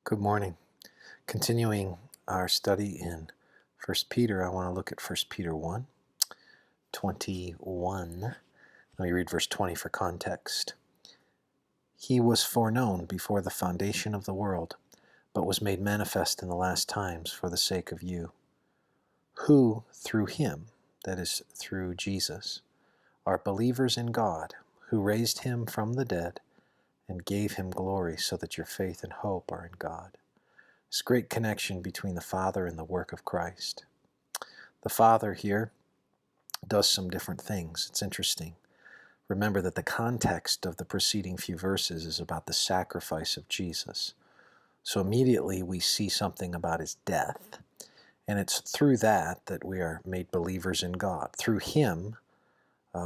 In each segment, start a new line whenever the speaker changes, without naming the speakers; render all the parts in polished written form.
Good morning. Continuing our study in 1 Peter, I want to look at 1 Peter 1:21. Let me read verse 20 for context. He was foreknown before the foundation of the world, but was made manifest in the last times for the sake of you, who through him, that is, through Jesus, are believers in God, who raised him from the dead and gave him glory, so that your faith and hope are in God. This great connection between the Father and the work of Christ. The Father here does some different things. It's interesting. Remember that the context of the preceding few verses is about the sacrifice of Jesus. So immediately we see something about his death, and it's through that that we are made believers in God. Through him,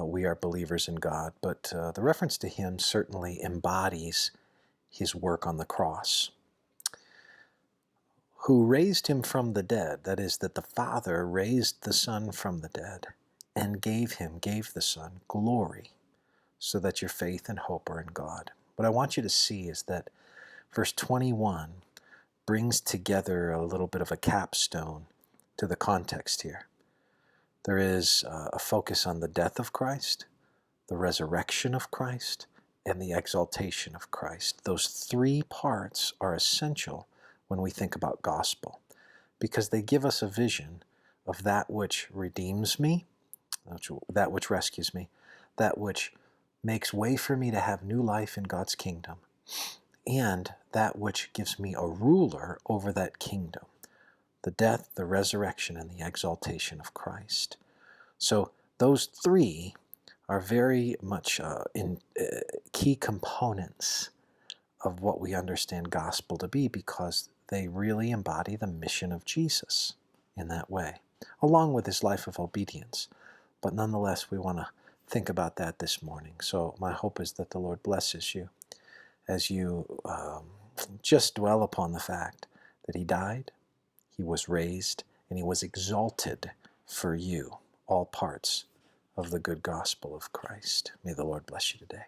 we are believers in God, but the reference to him certainly embodies his work on the cross. Who raised him from the dead, that is, that the Father raised the Son from the dead and gave the Son, glory, so that your faith and hope are in God. What I want you to see is that verse 21 brings together a little bit of a capstone to the context here. There is a focus on the death of Christ, the resurrection of Christ, and the exaltation of Christ. Those three parts are essential when we think about gospel, because they give us a vision of that which redeems me, that which rescues me, that which makes way for me to have new life in God's kingdom, and that which gives me a ruler over that kingdom, the death, the resurrection, and the exaltation of Christ. So those three are very much key components of what we understand gospel to be, because they really embody the mission of Jesus in that way, along with his life of obedience. But nonetheless, we want to think about that this morning. So my hope is that the Lord blesses you as you just dwell upon the fact that he died, he was raised, and he was exalted for you, all parts of the good gospel of Christ. May the Lord bless you today.